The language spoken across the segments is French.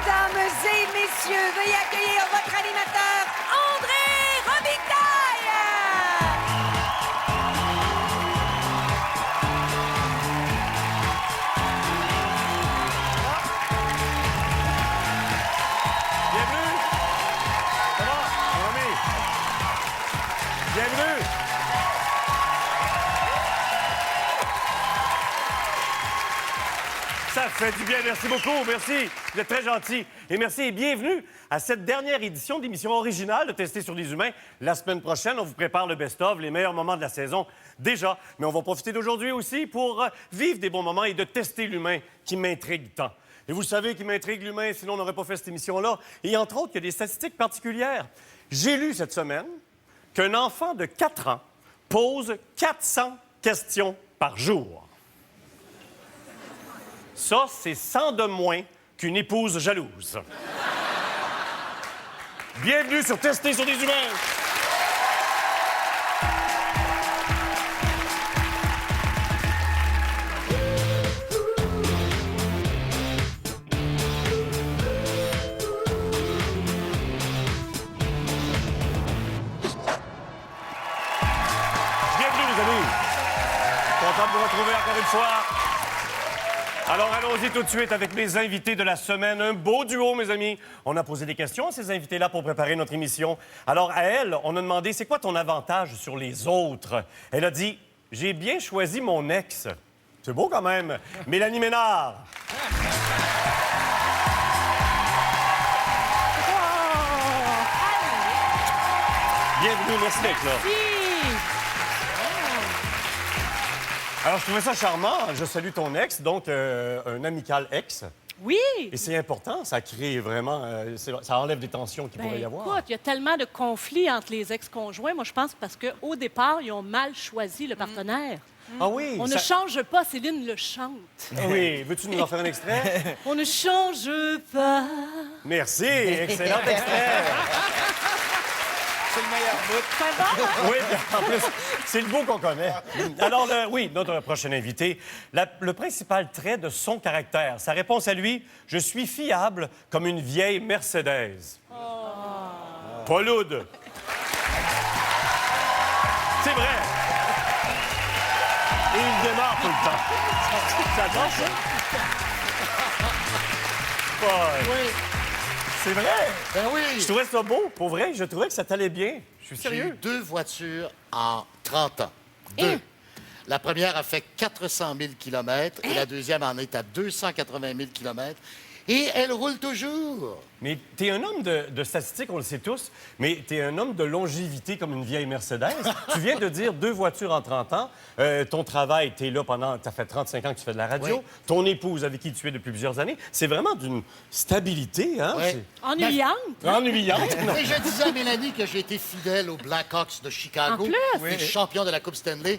Mesdames et messieurs, veuillez accueillir votre animateur, André Robitaille! Bienvenue! Ça va, mon ami? Bienvenue! Ça fait du bien, merci beaucoup, merci. Vous êtes très gentil. Et merci et bienvenue à cette dernière édition d'émission originale de Tester sur les humains. La semaine prochaine, on vous prépare le best-of, les meilleurs moments de la saison déjà. Mais on va profiter d'aujourd'hui aussi pour vivre des bons moments et de tester l'humain qui m'intrigue tant. Et vous savez qui m'intrigue l'humain, sinon on n'aurait pas fait cette émission-là. Et entre autres, il y a des statistiques particulières. J'ai lu cette semaine qu'un enfant de 4 ans pose 400 questions par jour. Ça, c'est 100 de moins qu'une épouse jalouse. Bienvenue sur Tester sur des humains. Bienvenue, les amis. Content de vous retrouver encore une fois. Alors, allons-y tout de suite avec mes invités de la semaine. Un beau duo, mes amis. On a posé des questions à ces invités-là pour préparer notre émission. Alors, à elle, on a demandé, c'est quoi ton avantage sur les autres? Elle a dit, j'ai bien choisi mon ex. C'est beau quand même. Mélanie Ménard. Bienvenue, merci d'être là. Alors, je trouvais ça charmant. Je salue ton ex, donc un amical ex. Oui! Et c'est important, ça crée vraiment... ça enlève des tensions qu'il pourrait y avoir. Écoute, il y a tellement de conflits entre les ex-conjoints. Moi, je pense parce qu'au départ, ils ont mal choisi le partenaire. Ah oui? On ne change pas, Céline le chante. Oui, veux-tu nous en faire un extrait? On ne change pas. Merci, excellent extrait. C'est le meilleur bout. Ça va, hein? Oui, en plus, c'est le beau qu'on connaît. Alors, oui, notre prochain invité, le principal trait de son caractère, sa réponse à lui, je suis fiable comme une vieille Mercedes. Pas loude. C'est vrai. Et il démarre tout le temps. Ça marche, ça? Ouais. Oui. C'est vrai. Ben oui. Je trouvais ça beau, pour vrai. Je trouvais que ça t'allait bien. Je suis J'ai sérieux. eu 2 voitures en 30 ans. 2. La première a fait 400 000 km et la deuxième en est à 280 000 km. Et elle roule toujours. Mais t'es un homme de statistiques, on le sait tous, mais t'es un homme de longévité comme une vieille Mercedes. Tu viens de dire 2 voitures en 30 ans. Ton travail, t'es là pendant... T'as fait 35 ans que tu fais de la radio. Oui. Ton épouse avec qui tu es depuis plusieurs années. C'est vraiment d'une stabilité, hein? Oui. C'est Ennuyante. ennuyante. Non. Et je disais à Mélanie que j'ai été fidèle aux Blackhawks de Chicago. En plus? Et champion de la Coupe Stanley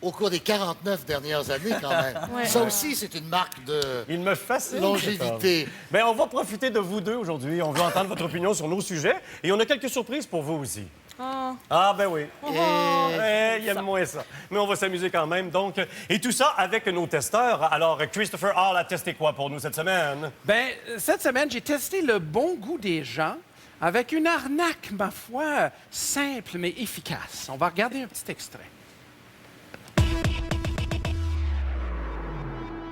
au cours des 49 dernières années, quand même. Ouais. Ça aussi, c'est une marque de Il me fascine. longévité. Bien, on va profiter de vous deux aujourd'hui. On veut entendre votre opinion sur nos sujets. Et on a quelques surprises pour vous aussi. Ah, ben oui. Il aime moins ça. Mais on va s'amuser quand même, donc. Et tout ça avec nos testeurs. Alors, Christopher Hall a testé quoi pour nous cette semaine? Bien, cette semaine, j'ai testé le bon goût des gens avec une arnaque, ma foi, simple mais efficace. On va regarder un petit extrait.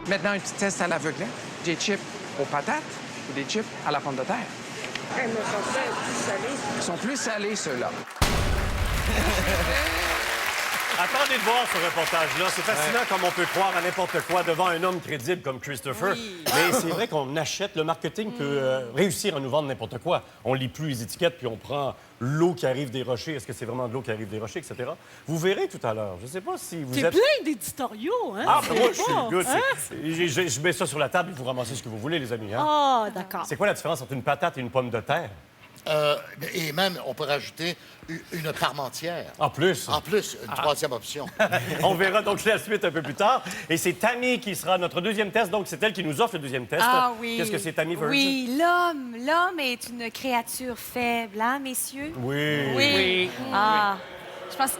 Maintenant, un petit test à l'aveuglette. Des chips aux patates ou des chips à la pomme de terre? Ils sont plus salés. Ils sont plus salés, ceux-là. Attendez de voir ce reportage-là. C'est fascinant comme on peut croire à n'importe quoi devant un homme crédible comme Christopher. Mais c'est vrai qu'on achète. Le marketing peut réussir à nous vendre n'importe quoi. On lit plus les étiquettes, puis on prend l'eau qui arrive des rochers. Est-ce que c'est vraiment de l'eau qui arrive des rochers, etc.? Vous verrez tout à l'heure. Je ne sais pas si vous C'est êtes... plein d'éditoriaux, hein? Ah, ben moi, je C'est suis pas, le gars. hein? Je mets ça sur la table et vous ramassez ce que vous voulez, les amis. Hein? Ah, d'accord. C'est quoi la différence entre une patate et une pomme de terre? Et même, on peut rajouter une parmentière. En plus. En plus, une troisième option. On verra donc la suite un peu plus tard. Et c'est Tammy qui sera notre deuxième test. Donc, c'est elle qui nous offre le deuxième test. Ah oui. Qu'est-ce que c'est, Tammy Virgin? Oui, l'homme est une créature faible, hein, messieurs? Oui. Oui. Ah, je pense...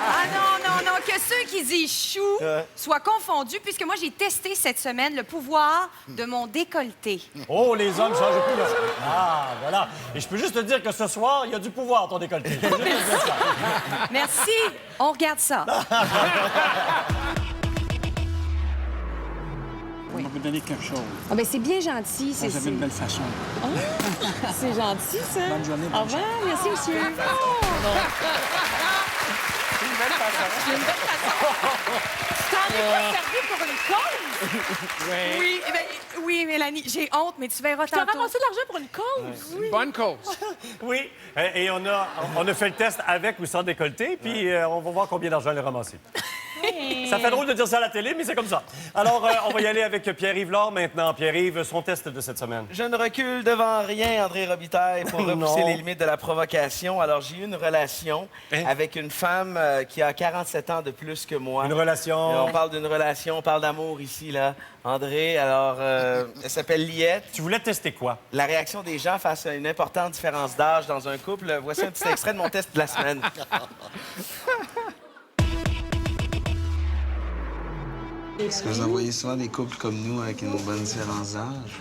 Ah non, que ceux qui qui dit chou soit confondu, puisque moi, j'ai testé cette semaine le pouvoir de mon décolleté. Oh, les hommes changent plus. Là. Ah, voilà. Et je peux juste te dire que ce soir, il y a du pouvoir, ton décolleté. Je peux juste te dire ça. Merci. On regarde ça. On va vous donner quelque chose. Ah, ben c'est bien gentil. Vous avez une belle façon. C'est gentil, ça. Bonne journée. Au revoir. Merci, monsieur. T'en es pas servi pour une cause? Oui. Eh ben, oui, Mélanie, j'ai honte, mais tu verras Tu as tantôt. ramassé de l'argent pour une cause? Une bonne cause. Oui, et on a fait le test avec ou sans décolleté, puis on va voir combien d'argent elle a ramassé. Ça fait drôle de dire ça à la télé, mais c'est comme ça. Alors, on va y aller avec Pierre-Yves Lard maintenant. Pierre-Yves, son test de cette semaine. Je ne recule devant rien, André Robitaille, pour repousser Non. les limites de la provocation. Alors, j'ai eu une relation avec une femme qui a 47 ans de plus que moi. Une Et relation... on parle d'une relation, on parle d'amour ici, là. André, alors, elle s'appelle Liette. Tu voulais tester quoi? La réaction des gens face à une importante différence d'âge dans un couple. Voici un petit extrait de mon test de la semaine. Est-ce que vous en voyez souvent des couples comme nous avec une bonne différence d'âge?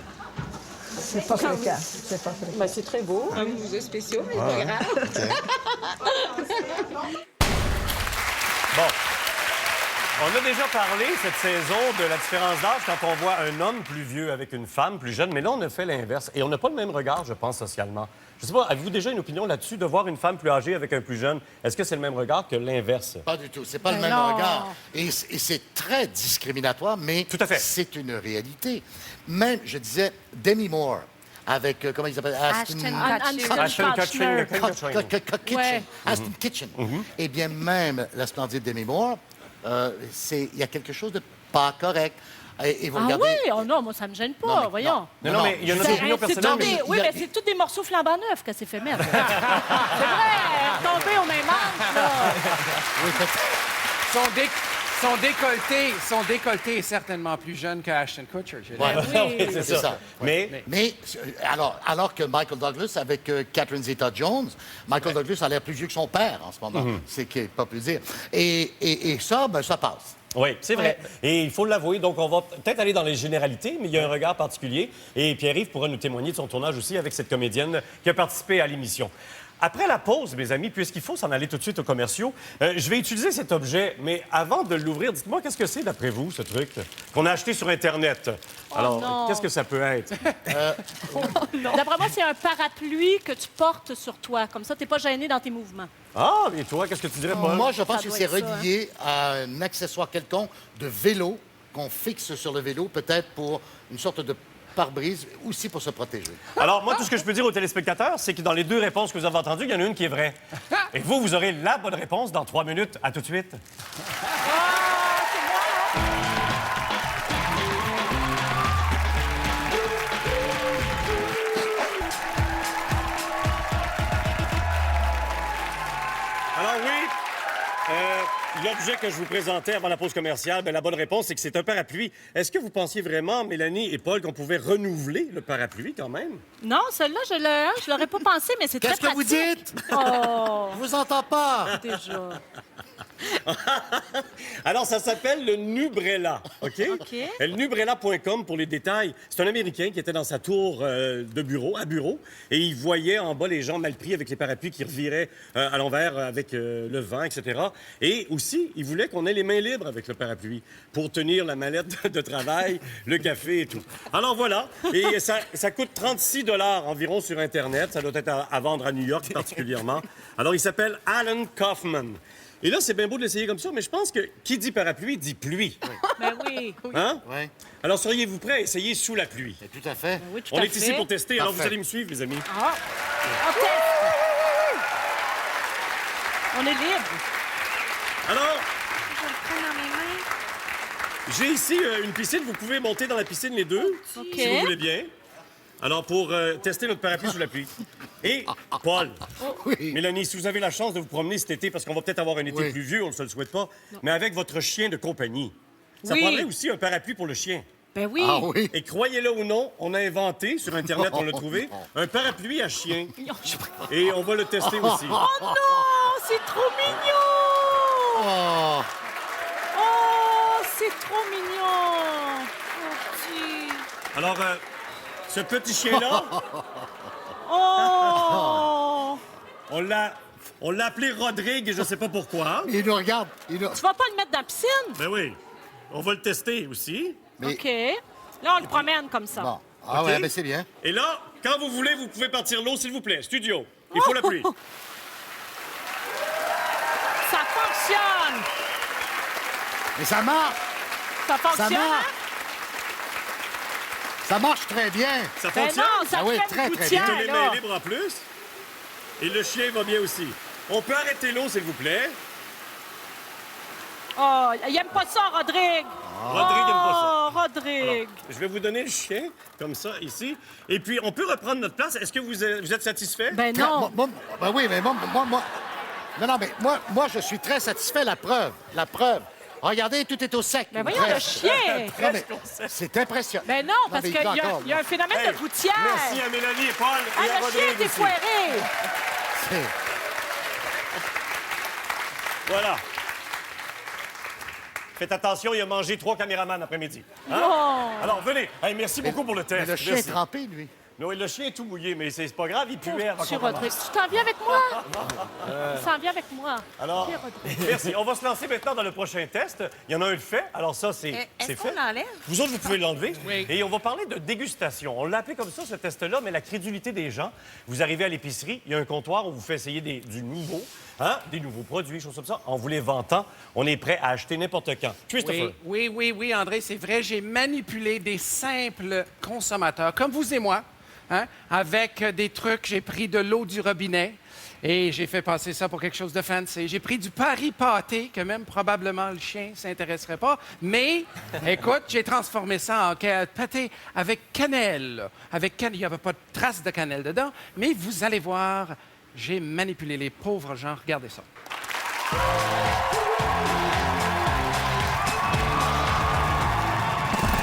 C'est pas fréquent. C'est pas fréquent. Ben, c'est très beau. Vous êtes spéciaux, mais pas grave. Bon. On a déjà parlé cette saison de la différence d'âge quand on voit un homme plus vieux avec une femme plus jeune, mais là, on a fait l'inverse. Et on n'a pas le même regard, je pense, socialement. Je sais pas, avez-vous déjà une opinion là-dessus de voir une femme plus âgée avec un plus jeune? Est-ce que c'est le même regard que l'inverse? Pas du tout. C'est pas le même regard. Et c'est très discriminatoire, mais Tout à fait. c'est une réalité. Même, je disais, Demi Moore, avec, comment il s'appelle? Ashton Kutcher. Ashton Kutcher. Ouais. Aston Kitchen. Eh bien, même la splendide Demi Moore, il y a quelque chose de pas correct. Et vous Ah regardez... oui? Oh non, moi, ça me gêne pas, Non, mais- voyons. Non, mais il y a notre opinion C'est personnelle. tous des- mais- oui, mais c'est tous des morceaux flambant neufs qu'elle s'est fait mettre. C'est vrai, elle est tombée au même âge, là. Oui, peut-être. Son décolleté est certainement plus jeune que Ashton Kutcher. je Ouais. dirais. Oui. C'est ça. Mais Mais alors que Michael Douglas, avec Catherine Zeta-Jones, Michael Douglas a l'air plus vieux que son père en ce moment. C'est qui est pas plus dire. Et ça, ben, ça passe. oui, c'est vrai. Et il faut l'avouer. Donc, on va peut-être aller dans les généralités, mais il y a un regard particulier. Et Pierre-Yves pourra nous témoigner de son tournage aussi avec cette comédienne qui a participé à l'émission. Après la pause, mes amis, puisqu'il faut s'en aller tout de suite aux commerciaux, je vais utiliser cet objet, mais avant de l'ouvrir, dites-moi, qu'est-ce que c'est d'après vous, ce truc qu'on a acheté sur Internet? Alors, non. qu'est-ce que ça peut être? D'après moi, c'est un parapluie que tu portes sur toi. Comme ça, tu n'es pas gêné dans tes mouvements. Ah, et toi, qu'est-ce que tu dirais, Paul? Moi, je pense Ça que doit c'est être ça, relié à un accessoire quelconque de vélo qu'on fixe sur le vélo, peut-être pour une sorte de pare-brise, aussi pour se protéger. Alors, moi, tout ce que je peux dire aux téléspectateurs, c'est que dans les deux réponses que vous avez entendues, il y en a une qui est vraie. Et vous aurez la bonne réponse dans 3 minutes. À tout de suite. Alors oui, l'objet que je vous présentais avant la pause commerciale, bien, la bonne réponse, c'est que c'est un parapluie. Est-ce que vous pensiez vraiment, Mélanie et Paul, qu'on pouvait renouveler le parapluie quand même? Non, celle-là, je l'aurais pas pensé, mais c'est très Qu'est-ce que vous pratique. dites? Oh, Je vous entends pas. déjà. Alors, ça s'appelle le Nubrella, OK? OK. Nubrella.com pour les détails. C'est un Américain qui était dans sa tour de bureau, à bureau, et il voyait en bas les gens mal pris avec les parapluies qui reviraient à l'envers avec le vent, etc. Et aussi, il voulait qu'on ait les mains libres avec le parapluie pour tenir la mallette de travail, le café et tout. Alors voilà, et ça coûte 36 $ environ sur Internet. Ça doit être à vendre à New York particulièrement. Alors, il s'appelle Alan Kaufman. Et là, c'est bien beau de l'essayer comme ça, mais je pense que qui dit parapluie dit pluie. Ben oui. Hein? Oui, Alors, seriez-vous prêts à essayer sous la pluie? tout à fait. Oui, tout On à est ici fait. pour tester, alors vous Parfait. allez me suivre, les amis. Ah. OK. On est libre. Alors, Je le prends dans mes mains. j'ai ici une piscine. Vous pouvez monter dans la piscine, les deux, OK. si vous voulez bien. Alors, pour tester notre parapluie sous la pluie. Et, Paul, Oui. Mélanie, si vous avez la chance de vous promener cet été, parce qu'on va peut-être avoir un été Oui. pluvieux, on ne se le souhaite pas, mais avec votre chien de compagnie, ça Oui. prendrait aussi un parapluie pour le chien. Ben oui. Ah oui. Et croyez-le ou non, on a inventé, sur Internet, on l'a trouvé, un parapluie à chien. Et on va le tester aussi. Oh non, c'est trop mignon! Oh, trop mignon. Oh, petit. Alors, ce petit chien-là, Oh! on l'a appelé Rodrigue et je sais pas pourquoi. Il nous regarde. Tu vas pas le mettre dans la piscine? Ben oui, on va le tester aussi. Mais- OK. Là, on le promène comme ça. Bon. Ah OK? ouais, mais c'est bien. Et là, quand vous voulez, vous pouvez partir l'eau, s'il vous plaît. Studio, il faut la pluie. Ça fonctionne! Mais ça marche. Ça fonctionne, marche. hein? Ça marche très bien. Ça Ben fonctionne? non, ça Ah oui, fait très, une très Je gouttière, te les là. mains libres en plus. Et le chien va bien aussi. On peut arrêter l'eau, s'il vous plaît. Oh, il aime pas ça, Rodrigue. Rodrigue aime pas ça. Oh, Rodrigue. Je vais vous donner le chien, comme ça, ici. Et puis, on peut reprendre notre place. Est-ce que vous êtes satisfait? Ben non. Ben oui, mais moi... Non, mais moi, je suis très satisfait. La preuve. Regardez, tout est au sec. Ben voyons, le chien. Non, mais c'est impressionnant. Ben non, parce mais qu'il il y, encore, a un phénomène Hey, de gouttière. Merci à Mélanie et Paul Ah, et à le chien Rodrigue est aussi. défoiré. C'est- Voilà. Faites attention, il a mangé 3 caméramans après-midi. Hein? Oh. Alors, venez. Hey, merci beaucoup pour le Mais test. le chien est Merci. trempé, lui. Non, le chien est tout mouillé, mais c'est pas grave, il puait avant Petit qu'on commence. Rodrigue, tu t'en viens avec moi? Tu t'en viens avec moi. Alors, Petit Rodrigue. merci. On va se lancer maintenant dans le prochain test. Il y en a un de fait. Alors ça, c'est Est-ce fait. qu'on l'enlève? Vous autres, vous pouvez l'enlever. Oui. Et on va parler de dégustation. On l'a appelé comme ça, ce test-là, mais la crédulité des gens. Vous arrivez à l'épicerie, il y a un comptoir où on vous fait essayer du nouveau, des nouveaux produits, choses comme ça. En vous les vantant, on est prêt à acheter n'importe quand. Christopher. Oui, André, c'est vrai. J'ai manipulé des simples consommateurs, comme vous et moi, avec des trucs. J'ai pris de l'eau du robinet et j'ai fait passer ça pour quelque chose de fancy. J'ai pris du Paris pâté, que même probablement le chien ne s'intéresserait pas. Mais, écoute, j'ai transformé ça en pâté avec cannelle. Il n'y avait pas de trace de cannelle dedans, mais vous allez voir, j'ai manipulé les pauvres gens. Regardez ça.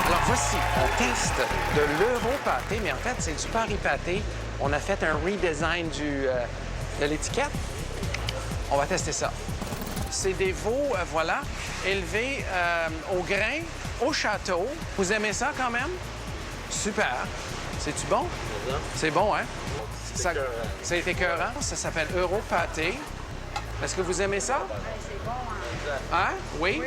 Alors voici un test de l'euro pâté, mais en fait, c'est du Paris pâté. On a fait un redesign de l'étiquette. On va tester ça. C'est des veaux, voilà, élevés au grain, au château. Vous aimez ça quand même? Super. C'est-tu bon? C'est bon, hein? Ça a été écœurant. Ça s'appelle euro pâté. Est-ce que vous aimez ça? C'est bon, hein? Oui?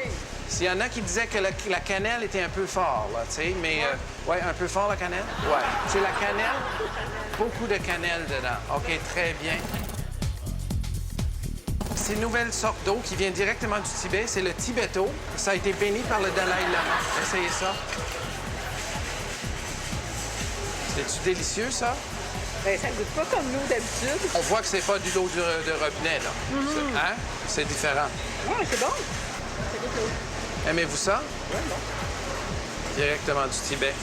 S'il y en a qui disaient que la cannelle était un peu fort, là, tu sais, mais... ouais, un peu fort, la cannelle? Ouais. C'est la cannelle? Beaucoup de cannelle dedans. OK, très bien. C'est une nouvelle sorte d'eau qui vient directement du Tibet. C'est le Tibeto. Ça a été béni par le Dalai Lama. Essayez ça. C'est-tu délicieux, ça? Ben, ça goûte pas comme l'eau d'habitude. On voit que c'est pas du l'eau de robinet, là. Hein? C'est différent. Ouais, c'est bon. Aimez-vous ça? Oui, bon. Directement du Tibet.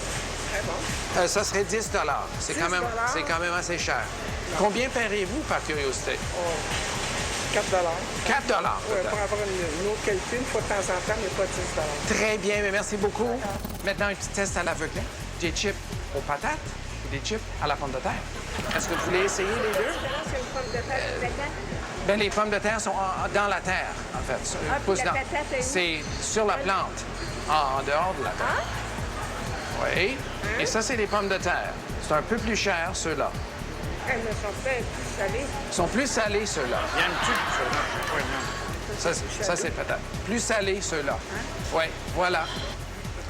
Très bon. Ça serait 10 C'est quand même, 10 c'est quand même assez cher. Combien paieriez-vous par curiosité? 4 4 pour avoir une autre qualité, une fois de temps en temps, mais pas 10 Très bien, mais merci beaucoup. Maintenant, un petit test à l'aveugle. Des chips aux patates ou des chips à la pomme de terre. Est-ce que vous voulez essayer les deux? C'est une pomme de terre dedans. Bien, les pommes de terre sont dans la terre, en fait. puis la patate est où? C'est sur la plante, en dehors de la terre. Oui. Et ça, c'est les pommes de terre. C'est un peu plus cher, ceux-là. Elles me sont faites plus salées. Ils sont plus salés, ceux-là. Il y a une tube, ça, c'est patate. Plus salés, ceux-là. Oui, voilà.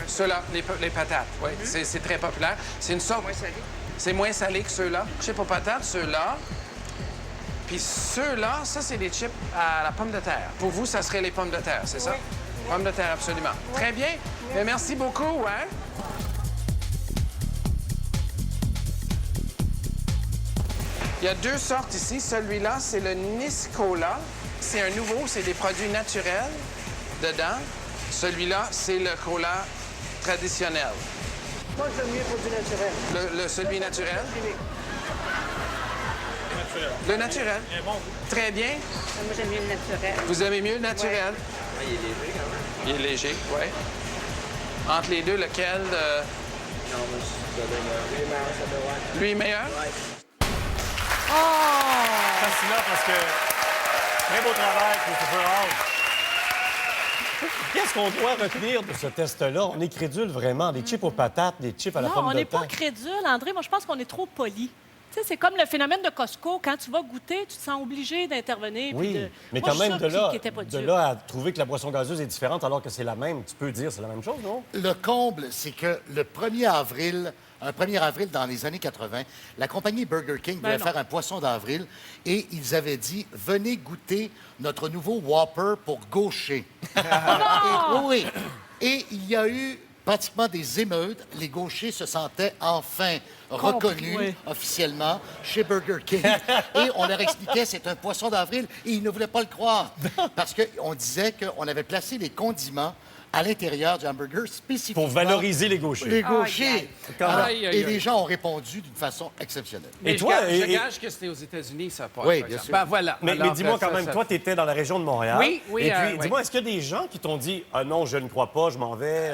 Ceux-là, les patates. Oui, c'est très populaire. C'est une sorte... Moins salé. C'est moins salé que ceux-là. Chips aux patates, ceux-là. Puis ceux-là, ça, c'est des chips à la pomme de terre. Pour vous, ça serait les pommes de terre, c'est ça? Pommes de terre, absolument. Très bien. Mais merci beaucoup, hein? Il y a deux sortes ici. Celui-là, c'est le Niscola. C'est un nouveau, c'est des produits naturels dedans. Celui-là, c'est le cola traditionnel. Moi, j'aime mieux pour du naturel. Celui naturel? Le naturel. Très bien. Moi, j'aime mieux le naturel. Vous aimez mieux le naturel? Il est léger quand même. Il est léger, oui. Entre les deux, lequel? Non, mais ça donne lui meilleur, ça doit être. Lui est meilleur? Fascinant parce que très beau travail, Christopher Hall. Qu'est-ce qu'on doit retenir de ce test-là? On est crédule vraiment. Des chips aux patates, des chips à la Non, pomme on de n'est terre. pas crédule, André. Moi, je pense qu'on est trop poli. Tu sais, c'est comme le phénomène de Costco. Quand tu vas goûter, tu te sens obligé d'intervenir. Oui, puis de... mais Moi, quand je suis même, sûre de là, qu'il était pas de dur. là à trouver que la boisson gazeuse est différente alors que c'est la même, tu peux dire que c'est la même chose, non? Le comble, c'est que le 1er avril, un 1er avril dans les années 80, la compagnie Burger King voulait non. faire un poisson d'avril et ils avaient dit « Venez goûter notre nouveau Whopper pour gaucher. » Oui. Et il y a eu pratiquement des émeutes. Les gauchers se sentaient enfin reconnus oui. officiellement chez Burger King. Et on leur expliquait c'est un poisson d'avril et ils ne voulaient pas le croire. Parce qu'on disait qu'on avait placé les condiments à l'intérieur du hamburger spécifiquement. Pour valoriser les gauchers. Les gauchers. Alors, Aïe, aïe, et aïe. les gens ont répondu d'une façon exceptionnelle. Et Mais toi, je gage que c'était aux États-Unis, ça passe. Oui, par bien exemple. sûr. Ben, voilà. Mais Alors, dis-moi ça, quand même, ça- toi, tu étais dans la région de Montréal. Oui, oui, Et puis, oui. dis-moi, est-ce qu'il y a des gens qui t'ont dit « Ah non, je ne crois pas, je m'en vais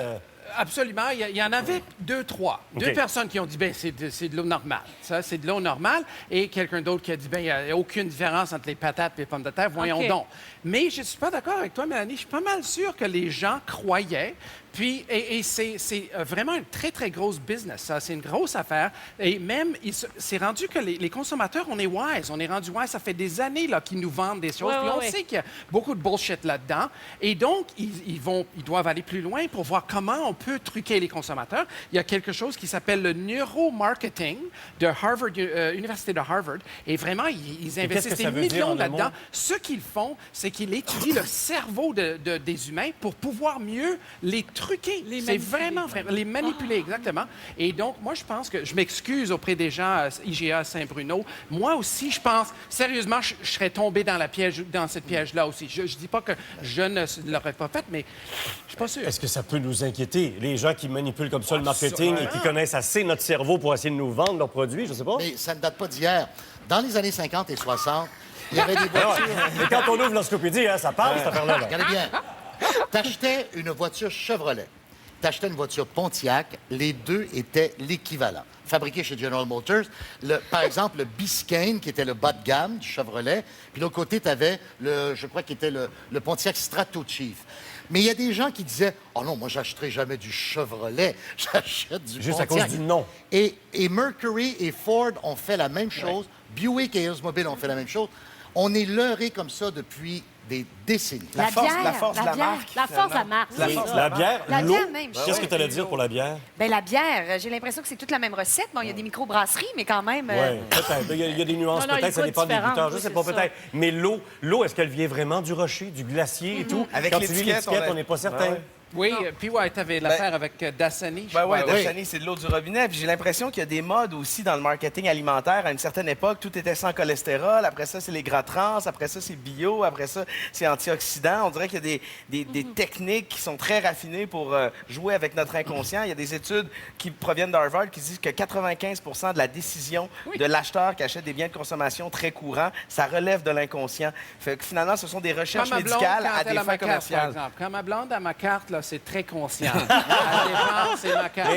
Absolument. Il y en avait 2, 3. OK. 2 personnes qui ont dit, ben c'est de l'eau normale. Ça, c'est de l'eau normale. Et quelqu'un d'autre qui a dit, ben il n'y a aucune différence entre les patates et les pommes de terre. Voyons OK. donc. Mais je ne suis pas d'accord avec toi, Mélanie. Je suis pas mal sûr que les gens croyaient. Puis, et c'est vraiment une très, très grosse business, ça. C'est une grosse affaire. Et même, c'est rendu que les consommateurs, on est wise. On est rendu wise. Ça fait des années là, qu'ils nous vendent des choses. Ouais, Puis on ouais, sait qu'il y a beaucoup de bullshit là-dedans. Et donc, ils doivent aller plus loin pour voir comment on peut truquer les consommateurs. Il y a quelque chose qui s'appelle le neuromarketing de Harvard, Université de Harvard. Et vraiment, ils qu'est-ce investissent que des ça veut dire millions en un là-dedans. mot? Ce qu'ils font, c'est qu'ils étudient le cerveau des humains pour pouvoir mieux les truquer. Les C'est manipuler. vraiment les manipuler, exactement. Et donc, moi, je pense que je m'excuse auprès des gens à IGA Saint-Bruno. Moi aussi, je pense, sérieusement, je serais tombé dans cette piège-là aussi. Je dis pas que je ne l'aurais pas fait, mais je suis pas sûr. Est-ce que ça peut nous inquiéter? Les gens qui manipulent comme ça le marketing et qui connaissent assez notre cerveau pour essayer de nous vendre leurs produits, je sais pas. Mais ça ne date pas d'hier. Dans les années 50 et 60, il y avait des Alors, voitures... mais quand on ouvre l'encyclopédie, hein, ça parle, cette affaire-là. là. Regardez bien. T'achetais une voiture Chevrolet. T'achetais une voiture Pontiac. Les deux étaient l'équivalent. Fabriqué chez General Motors. Par exemple, le Biscayne, qui était le bas de gamme du Chevrolet. Puis de l'autre côté, tu avais, je crois, qui était le Pontiac Strato Chief. Mais il y a des gens qui disaient « Oh non, moi, j'achèterai jamais du Chevrolet. J'achète du Juste à Pontiac. » cause du nom. Et Mercury et Ford ont fait la même chose. Buick et Oldsmobile ont fait la même chose. On est leurré comme ça depuis des décennies. La force de la La marque. force de la marque. La c'est force ça. La bière, La l'eau. bière, même. Qu'est-ce que tu allais dire pour la bière? Ben la bière, j'ai l'impression que c'est toute la même recette. Bon, il y a des micro-brasseries, mais quand même... Oui, peut-être. Il y a des nuances, Non, non, peut-être. il Ça goûte dépend des différent, goûteurs. Je oui, sais pas, c'est peut-être. Mais l'eau, est-ce qu'elle vient vraiment du rocher, du glacier et tout? Avec Quand tu lis l'étiquette, l'étiquette, on n'est pas certain. Ouais. Oui, puis ouais, tu avais l'affaire avec Dasani. je Ben ouais, crois. Dasani, c'est de l'eau du robinet. Puis j'ai l'impression qu'il y a des modes aussi dans le marketing alimentaire. À une certaine époque, tout était sans cholestérol. Après ça, c'est les gras trans. Après ça, c'est bio. Après ça, c'est antioxydant. On dirait qu'il y a des techniques qui sont très raffinées pour jouer avec notre inconscient. Il y a des études qui proviennent d'Harvard qui disent que 95 de la décision de l'acheteur qui achète des biens de consommation très courants, ça relève de l'inconscient. Fait que finalement, ce sont des recherches Comme ma blonde, médicales quand à elle des a ma fins carte, par commerciales. exemple. Quand ma blonde a ma carte, là, c'est très conscient. Elle dépense, c'est ma carte.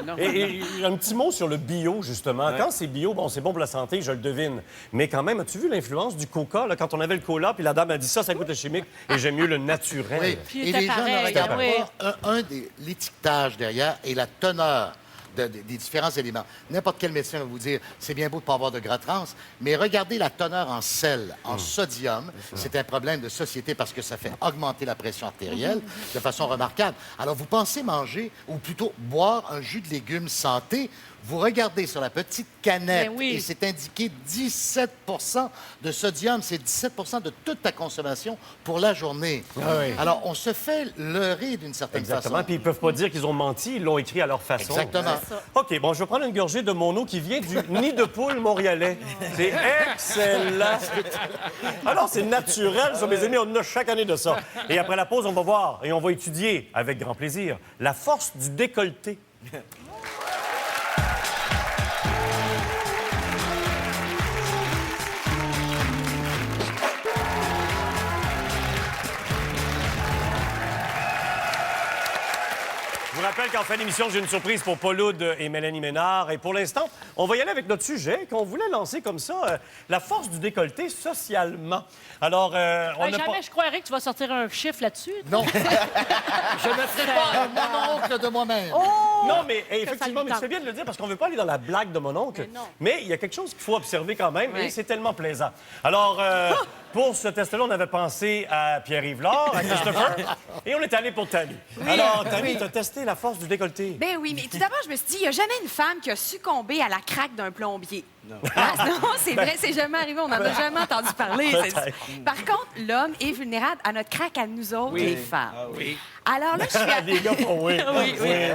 Non. Et un petit mot sur le bio, justement. Quand c'est bio, bon, c'est bon pour la santé, je le devine. Mais quand même, as-tu vu l'influence du coca, là, quand on avait le cola, puis la dame a dit ça goûte le chimique, et j'aime mieux le naturel. Oui. Puis il Et était les gens pareil, ne regardent oui. pas l'étiquetage derrière et la teneur des différents éléments. N'importe quel médecin va vous dire, c'est bien beau de ne pas avoir de gras trans, mais regardez la teneur en sel, en sodium. C'est un problème de société parce que ça fait augmenter la pression artérielle de façon remarquable. Alors, vous pensez manger, ou plutôt boire un jus de légumes santé, vous regardez sur la petite canette Ben oui. et c'est indiqué 17 de sodium. C'est 17 de toute ta consommation pour la journée. oui. Alors, on se fait leurrer d'une certaine Exactement. façon. Puis ils peuvent pas dire qu'ils ont menti, ils l'ont écrit à leur façon. Exactement. OK, bon, je vais prendre une gorgée de mon eau qui vient du nid de poule montréalais. C'est excellent. Alors, c'est naturel, ça, mes amis, on en a chaque année de ça. Et après la pause, on va voir et on va étudier, avec grand plaisir, la force du décolleté. Je vous rappelle qu'en fin d'émission, j'ai une surprise pour Paul Oud et Mélanie Ménard. Et pour l'instant, on va y aller avec notre sujet qu'on voulait lancer comme ça, la force du décolleté socialement. Alors, on n'a Jamais pas... je croirais que tu vas sortir un chiffre là-dessus. Non. Je ne ferai pas un mononcle de moi-même. Non, mais effectivement, ça mais lui c'est bien de le dire parce qu'on ne veut pas aller dans la blague de mon oncle. Mais non. Mais il y a quelque chose qu'il faut observer quand même Ouais. et c'est tellement plaisant. Alors, pour ce test-là, on avait pensé à Pierre-Yves Laure, à Christopher et on est allé pour Tammy. Alors, Tammy, tu as testé la force du décolleté. Ben oui, mais tout d'abord, je me suis dit, il n'y a jamais une femme qui a succombé à la craque d'un plombier. Non, c'est vrai, c'est jamais arrivé. On n'en a jamais entendu parler. Par contre, l'homme est vulnérable à notre craque à nous autres, les femmes. Alors là, je suis Les gars, oui. Oui.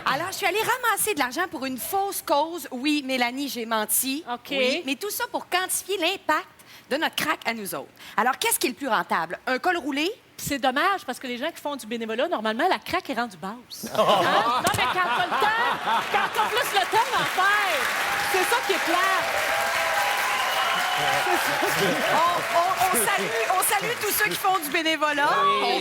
Alors, je suis allée ramasser de l'argent pour une fausse cause. Oui, Mélanie, j'ai menti. OK. Oui, mais tout ça pour quantifier l'impact de notre craque à nous autres. Alors, qu'est-ce qui est le plus rentable? Un col roulé? C'est dommage parce que les gens qui font du bénévolat, normalement, la craque est rendue basse. Hein? Non, mais quand t'as le temps, quand t'as plus le temps d'en faire, c'est ça qui est plat. On salue tous ceux qui font du bénévolat.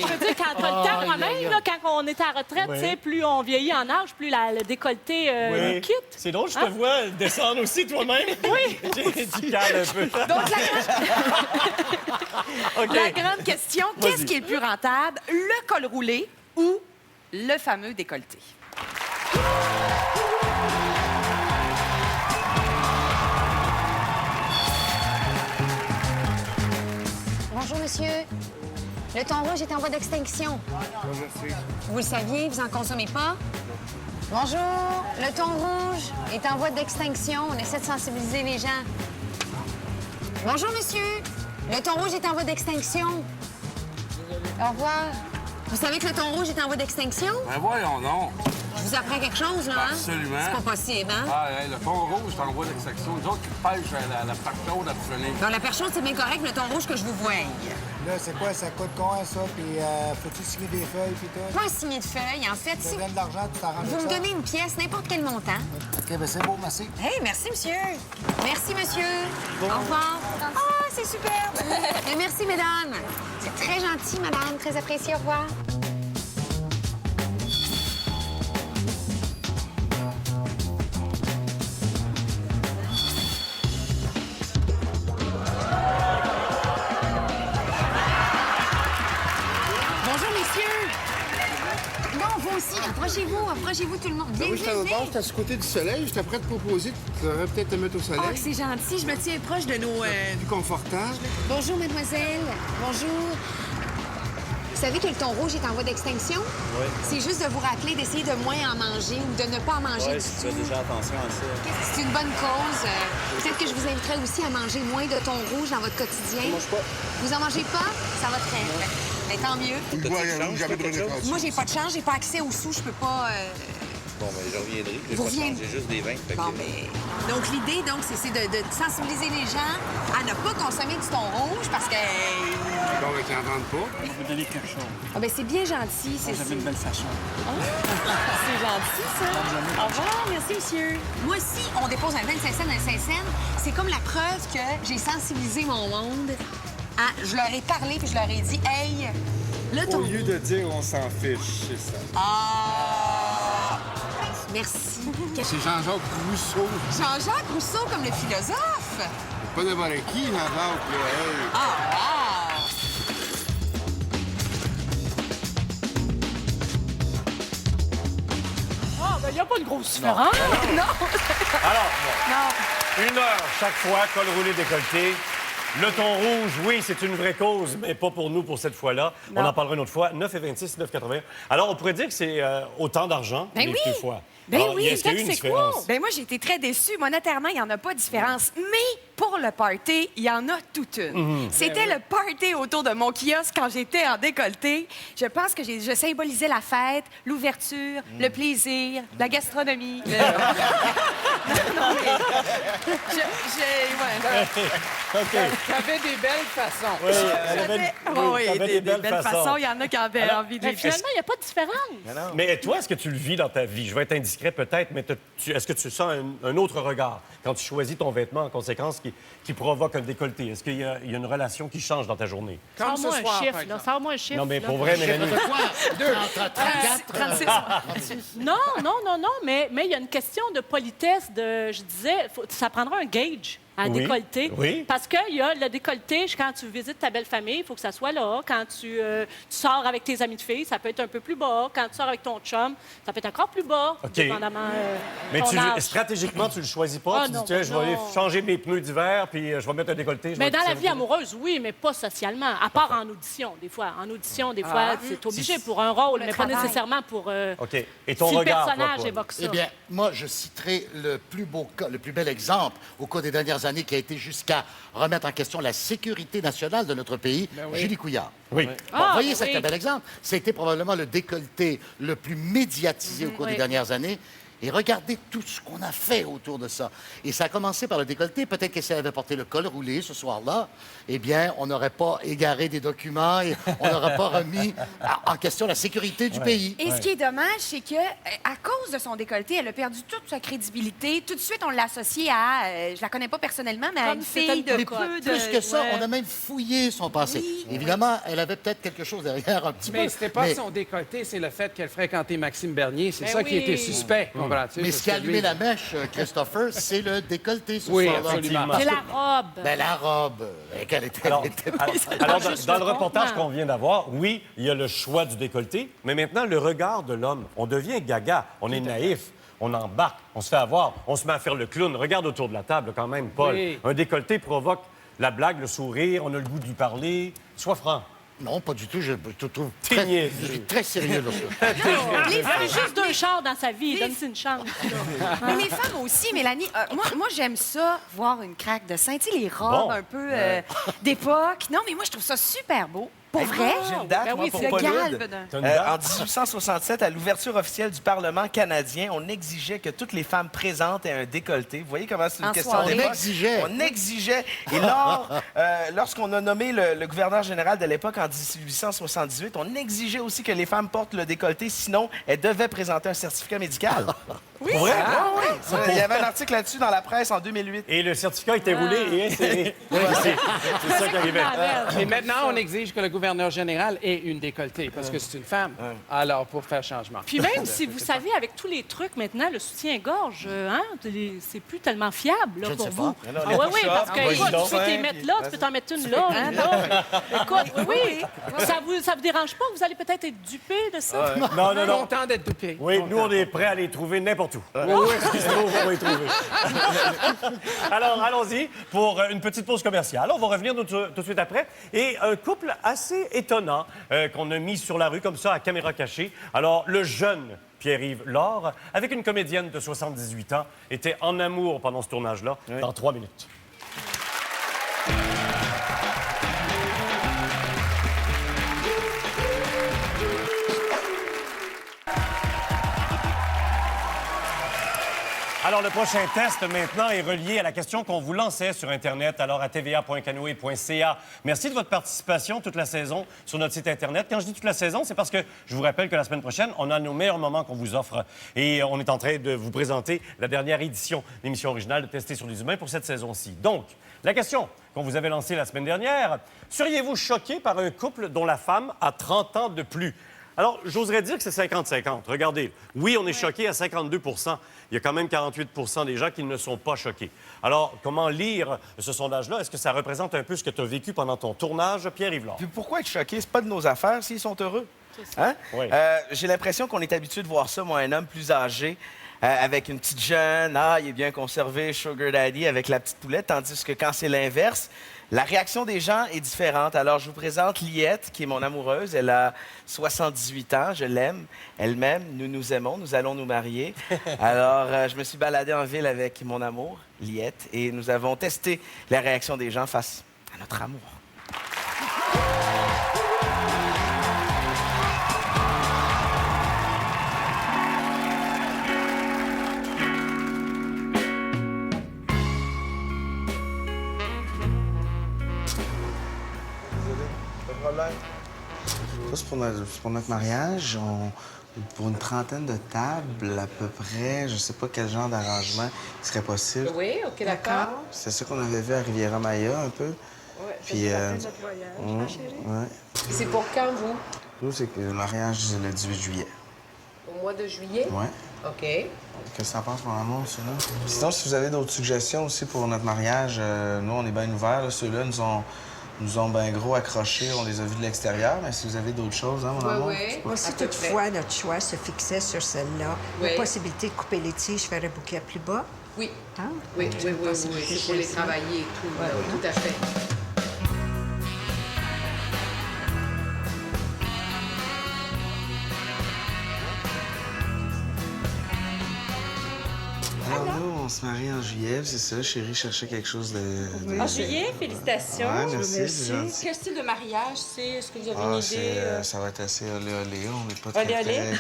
Je veux dire, quand t'as le temps, moi-même, là, quand on est à la retraite, tu sais, plus on vieillit en âge, plus le décolleté nous quitte. C'est drôle, je te vois descendre aussi toi-même. Oui. Tu cales un peu. Donc, la grande question, qu'est-ce qui est le plus rentable? Le col roulé ou le fameux décolleté? Bonjour, monsieur. Le thon rouge est en voie d'extinction. Vous le saviez, vous en consommez pas? Bonjour. Le thon rouge est en voie d'extinction. On essaie de sensibiliser les gens. Bonjour, monsieur. Le thon rouge est en voie d'extinction. Au revoir. Vous savez que le thon rouge est en voie d'extinction? Ben voyons donc. Je vous apprends quelque chose, là, hein? Absolument. C'est pas possible, hein? Ah, hey, le thon rouge est en voie d'extinction. Nous autres qui pêchent la perche chaude à Pfennig. Bon, la perche chaude, c'est bien correct, le thon rouge que je vous voie. Là, c'est quoi? Ça coûte combien, ça? Puis, faut-tu signer des feuilles, puis tout? Pas signer de feuilles, en fait. Tu te donnes de l'argent, tu t'arranges Vous avec me ça? donnez une pièce, n'importe quel montant. OK, ben c'est beau, merci. Hey, merci, monsieur. Merci, monsieur. Au revoir. Ah, c'est superbe. Et merci, mesdames. C'est très gentil, madame. Très apprécié. Au revoir. Bonjour, messieurs. Non, vous aussi. Approchez-vous tout le monde. Viens, Oui, je viens, t'en viens. j'étais à ce côté du soleil. J'étais prêt à te proposer. Tu devrais peut-être te mettre au soleil. Oh, c'est gentil. Je me tiens proche de nos... Plus confortable. Bonjour, mademoiselle. Bonjour. Vous savez que le thon rouge est en voie d'extinction? Oui. C'est juste de vous rappeler d'essayer de moins en manger ou de ne pas en manger du tout. déjà attention à ça. C'est une bonne cause. Peut-être que je vous inviterai aussi à manger moins de thon rouge dans votre quotidien. Je mange pas. Vous en mangez pas? Ça va très bien. Mais tant mieux. Jamais de renétration. Moi, j'ai pas de chance, j'ai pas accès aux sous, je peux pas... Bon, ben, je reviendrai. Vous reviendrez. J'ai juste des vins. Bon, mais... Donc, l'idée, donc, c'est de sensibiliser les gens à ne pas consommer du thon rouge parce que... Bon, ben, qu'ils n'entendent pas. Je vais vous donner quelque chose. Ah, ben, c'est bien gentil. Vous avez une belle façon. C'est gentil, ça. Au revoir, merci, monsieur. Moi, si on dépose un 25 cents dans un 5 cents, c'est comme la preuve que j'ai sensibilisé mon monde. Je leur ai parlé puis je leur ai dit, hey, le thon... Au lieu de dire on s'en fiche, c'est ça. Ah! Merci. C'est Jean-Jacques Rousseau. Jean-Jacques Rousseau comme le philosophe. Pas n'importe qui, Jean-Jacques, là. Hey. Ah, wow! Ah, ben, il n'y a pas de grosse différence. Alors, une heure chaque fois, col roulé décolleté. Le thon rouge, oui, c'est une vraie cause, mais pas pour nous pour cette fois-là. On en parlera une autre fois. 9,26, 9,80. Alors, on pourrait dire que c'est autant d'argent Ben les oui. deux fois. Ben Alors, oui, est-ce qu'il y a eu une différence? Ben moi, j'ai été très déçue. Monétairement, il n'y en a pas de différence. Mais pour le party, il y en a toute une. C'était le party autour de mon kiosque quand j'étais en décolleté. Je pense que je symbolisais la fête, l'ouverture, le plaisir, la gastronomie. Ouais. T'avais des belles façons. Oui, t'avais des belles façons. Il y en a qui avaient envie de Mais les finalement, il n'y a pas de différence. Mais toi, est-ce que tu le vis dans ta vie? Je vais être indiscret peut-être, mais est-ce que tu sens un autre regard quand tu choisis ton vêtement en conséquence qui provoque un décolleté? Est-ce qu'il y a une relation qui change dans ta journée? Comme ce Sors-moi soir, un par chiffre, là. exemple. Sors-moi un chiffre. Non, mais là. pour vrai, Mélanie. Entre 34, 36. Non, mais il y a une question de politesse. Je disais, ça prendra un gauge à Oui, décolleté. oui. Parce qu'il y a le décolleté, quand tu visites ta belle famille, il faut que ça soit là. Quand tu sors avec tes amis de filles, ça peut être un peu plus bas. Quand tu sors avec ton chum, ça peut être encore plus bas, OK. dépendamment Mais ton âge. stratégiquement, tu le choisis pas. Ah, Tu dis, non, tiens, je vais aller non. changer mes pneus d'hiver, puis je vais mettre un décolleté. je Mais vais dans être- la vie amoureuse, oui, mais pas socialement. À part en audition, des fois. En audition, des fois, c'est obligé pour un rôle, mais pas travail. nécessairement pour... OK. Et ton si le regard, toi, personnage Paul? évoque ça. Eh bien, moi, je citerai le plus beau cas, le plus bel exemple au cours des dernières années qui a été jusqu'à remettre en question la sécurité nationale de notre pays, Julie Couillard. Oui. Bon, Ah, voyez, ben c'est oui. un bel exemple. C'était probablement le décolleté le plus médiatisé au cours des oui. dernières années. Et regardez tout ce qu'on a fait autour de ça. Et ça a commencé par le décolleté. Peut-être que si elle avait porté le col roulé ce soir-là, eh bien, on n'aurait pas égaré des documents et on n'aurait pas remis en question la sécurité du pays. Et ce qui est dommage, c'est que à cause de son décolleté, elle a perdu toute sa crédibilité. Tout de suite, on l'a associée à, je la connais pas personnellement, mais à Comme une c'était fille de le Mais cas. peu de... plus que ça, Ouais. on a même fouillé son passé. Oui. Évidemment, elle avait peut-être quelque chose derrière un petit peu. Mais c'était pas mais- son décolleté, c'est le fait qu'elle fréquentait Maxime Bernier. C'est Ben ça qui oui. était suspect. comprends-tu? Mais Parce ce qui a que allumé lui- la mèche, Christopher, c'est le décolleté ce Oui, soir-là. absolument. C'est la robe. Ben, la robe, qu'elle était... Alors, elle était- alors, juste dans le le reportage contenant. qu'on vient d'avoir, oui, il y a le choix du décolleté, mais maintenant, le regard de l'homme. On devient gaga, on est naïf, on embarque, on se fait avoir, on se met à faire le clown. Regarde autour de la table, quand même, Paul. Oui. Un décolleté provoque la blague, le sourire, on a le goût de lui parler. Sois franc. Non, pas du tout. Je te trouve T'es très, niaiseux. je suis très sérieux là. Il fait juste 2 chars dans sa vie. Donne-lui une chance. Mais les femmes aussi, Mélanie, moi j'aime ça, voir une craque de sein. Tu sais, les robes Bon. un peu d'époque. Non, mais moi, je trouve ça super beau. Pour vrai? J'ai une date, Ben moi, oui, pour Le Paulude. galbe d'un... T'as une date? En 1867, à l'ouverture officielle du Parlement canadien, on exigeait que toutes les femmes présentes aient un décolleté. Vous voyez comment c'est une En question soirée. d'époque? On exigeait. On exigeait. Et lorsqu'on a nommé le gouverneur général de l'époque en 1878, on exigeait aussi que les femmes portent le décolleté, sinon elles devaient présenter un certificat médical. Pour vrai? Il y avait un article là-dessus dans la presse en 2008. Et le certificat était roulé et inséré. C'est ça qui arrivait. Et maintenant, on exige que le gouverneur général ait une décolletée parce que c'est une femme. Alors, pour faire changement. Puis même si vous savez, avec tous les trucs maintenant, le soutien-gorge, c'est plus tellement fiable là, Je ne pour sais vous. pas. Alors, Ah les oui, oui, push-ups, parce que oui, écoute, donc, tu peux t'y hein, mettre puis- là, tu peux t'en mettre une là, une là. Écoute, oui. Ça vous dérange pas? Vous allez peut-être être dupé de ça? Non, non, non. Content d'être dupé. Oui, nous, on est prêts à les trouver n'importe où. Où est-ce qu'ils se trouvent, on va les trouver. Alors, allons-y pour une petite pause commerciale. On va revenir tout de suite après. Et un couple assez étonnant qu'on a mis sur la rue comme ça, à caméra cachée. Alors, le jeune Pierre-Yves Laure, avec une comédienne de 78 ans, était en amour pendant ce tournage-là, dans 3 minutes. Alors, le prochain test, maintenant, est relié à la question qu'on vous lançait sur Internet, alors à tva.canoe.ca. Merci de votre participation toute la saison sur notre site Internet. Quand je dis toute la saison, c'est parce que je vous rappelle que la semaine prochaine, on a nos meilleurs moments qu'on vous offre. Et on est en train de vous présenter la dernière édition de l'émission originale de Tester sur les humains pour cette saison-ci. Donc, la question qu'on vous avait lancée la semaine dernière, seriez-vous choqué par un couple dont la femme a 30 ans de plus? Alors, j'oserais dire que c'est 50-50. Regardez, oui, on est choqué à 52 %. Il y a quand même 48 % des gens qui ne sont pas choqués. Alors, comment lire ce sondage-là? Est-ce que ça représente un peu ce que tu as vécu pendant ton tournage, Pierre-Yves Laure? Puis pourquoi être choqué? C'est pas de nos affaires s'ils sont heureux. Hein? Oui. J'ai l'impression qu'on est habitué de voir ça, moi, un homme plus âgé, avec une petite jeune, il est bien conservé, Sugar Daddy, avec la petite poulette, tandis que quand c'est l'inverse, la réaction des gens est différente. Alors, je vous présente Liette, qui est mon amoureuse. Elle a 78 ans, je l'aime. Elle m'aime, nous nous aimons, nous allons nous marier. Alors, je me suis baladé en ville avec mon amour, Liette, et nous avons testé la réaction des gens face à notre amour. Ça, c'est pour notre mariage. Pour une trentaine de tables, à peu près, je sais pas quel genre d'arrangement serait possible. Oui, OK, d'accord. C'est ça qu'on avait vu à Riviera-Maya, un peu. Oui, Puis, ouais. C'est pour quand, vous? Nous, c'est que le mariage, c'est le 18 juillet. Au mois de juillet? Ouais. OK. Qu'est-ce que ça pense, mon amour, ça, là? Sinon, si vous avez d'autres suggestions aussi pour notre mariage, nous, on est bien ouverts. Là. Ceux-là nous ont bien gros accrochés. On les a vus de l'extérieur. Mais si vous avez d'autres choses, hein, mon amour? Oui. Moi, si toutefois notre choix se fixait sur celle-là, Oui. la possibilité de couper les tiges, faire un bouquet plus bas. Oui. Hein? Oui. C'est pour les travailler et tout. là. Tout à fait. Alors, nous, on se marie en juillet, c'est ça. Chérie cherchait quelque chose de... En juillet, félicitations. Ouais, merci, c'est gentil. Quel style de mariage c'est? Est-ce que vous avez Ah, une idée? ça va être assez olé-olé. On n'est pas très, Olé, olé?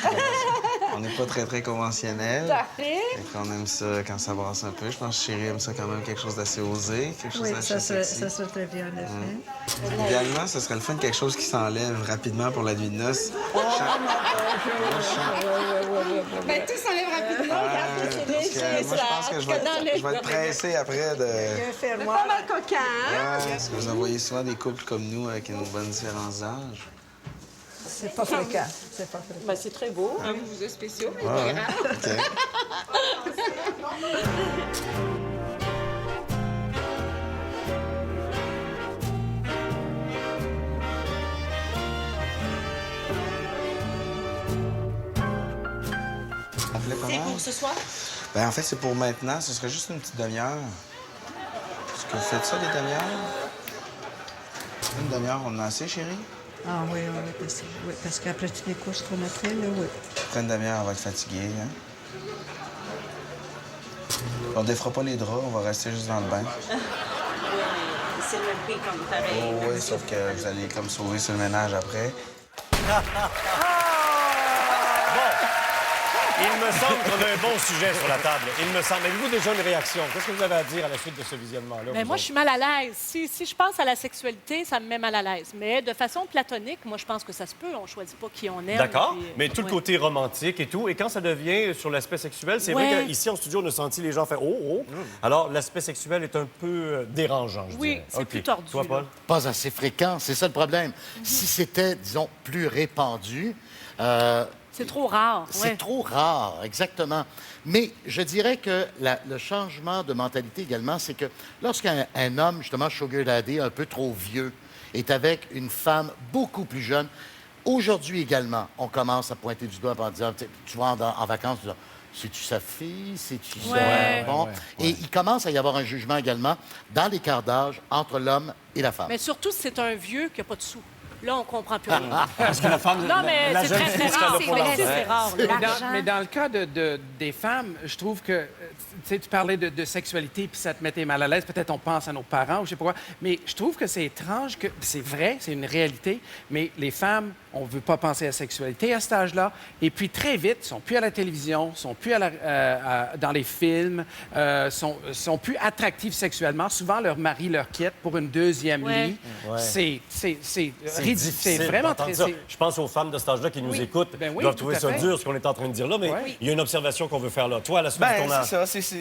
on n'est pas très conventionnel. Parfait. Fait qu'on aime ça quand ça brasse un peu. Je pense que chérie aime ça quand même quelque chose d'assez osé, quelque chose Oui, d'assez sexy. ça serait très bien, en effet. Idéalement, ce serait le fun de quelque chose qui s'enlève rapidement pour la nuit de noces. Ben, tout s'enlève rapidement. Moi, je pense que je vais être pressé après de... C'est pas mal coquin, hein? Ouais, est-ce que vous en voyez souvent des couples comme nous avec une bonne différence d'âge? C'est pas fréquent. C'est pas fréquent. Ben, c'est très beau. Hein? Vous êtes spéciaux, mais Ouais, c'est pas grave. OK. C'est pour ce soir? Ben, en fait, c'est pour maintenant. Ce serait juste une petite demi-heure. Est-ce que vous faites ça, des demi-heures? Une demi-heure, on en a assez, chérie? Ah oui, parce qu'après toutes les courses qu'on a fait, là, oui. Après une demi-heure, on va être fatigué, hein? On défera pas les draps, on va rester juste dans le bain. C'est le prix comme pareil. Oh, oui, sauf que vous allez comme sauver sur le ménage après. Il me semble qu'on a un bon sujet sur la table. Il me semble. Avez-vous déjà une réaction? Qu'est-ce que vous avez à dire à la suite de ce visionnement-là? Mais moi, je suis mal à l'aise. Si je pense à la sexualité, ça me met mal à l'aise. Mais de façon platonique, moi, je pense que ça se peut. On choisit pas qui on aime. D'accord, puis, mais tout le ouais. côté romantique et tout. Et quand ça devient sur l'aspect sexuel, c'est vrai qu'ici, en studio, on a senti les gens faire « Oh, oh ». Alors, l'aspect sexuel est un peu dérangeant, je dirais. c'est plus tordu. Toi, Paul? Pas assez fréquent, c'est ça le problème. Si c'était, disons, plus répandu... c'est trop rare. C'est trop rare, exactement. Mais je dirais que le changement de mentalité également, c'est que lorsqu'un homme, justement, sugar daddy, un peu trop vieux, est avec une femme beaucoup plus jeune, aujourd'hui également, on commence à pointer du doigt en disant, tu vas en vacances, tu dis, c'est-tu sa fille? C'est-tu ça? Bon. Et il commence à y avoir un jugement également dans l'écart d'âge entre l'homme et la femme. Mais surtout, si c'est un vieux qui n'a pas de sous. Là, on comprend plus rien. Parce que la femme... Non, mais c'est très, très rare. C'est rare. Mais dans le cas des femmes, je trouve que... Tu sais, tu parlais de sexualité, puis ça te mettait mal à l'aise. Peut-être on pense à nos parents, ou je sais pas quoi. Mais je trouve que c'est étrange que... C'est vrai, c'est une réalité, mais les femmes, on veut pas penser à la sexualité à cet âge-là. Et puis, très vite, sont plus à la télévision, sont plus dans les films, sont plus attractives sexuellement. Souvent, leur mari leur quitte pour une deuxième lit. Ouais. C'est vraiment très... Je pense aux femmes de cet âge-là qui nous écoutent. Ben oui, doivent tout trouver à ça fait. dur, ce qu'on est en train de dire là, mais il y a une observation qu'on veut faire là. Toi, à la suite de ton âge. C'est ça.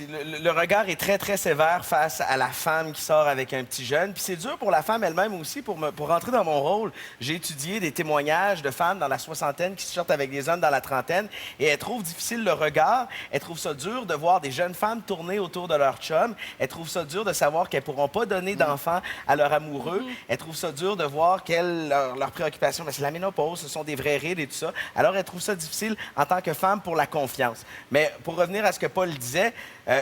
Le regard est très, très sévère face à la femme qui sort avec un petit jeune. Puis c'est dur pour la femme elle-même aussi. Pour rentrer dans mon rôle, j'ai étudié des témoignages de femmes dans la soixantaine qui sortent avec des hommes dans la trentaine et elles trouvent difficile le regard. Elles trouvent ça dur de voir des jeunes femmes tourner autour de leur chum. Elles trouvent ça dur de savoir qu'elles pourront pas donner d'enfants à leur amoureux. Elles trouvent ça dur de voir leur préoccupation, c'est la ménopause, ce sont des vraies rides et tout ça. Alors, elles trouvent ça difficile en tant que femme pour la confiance. Mais pour revenir à ce que Paul disait,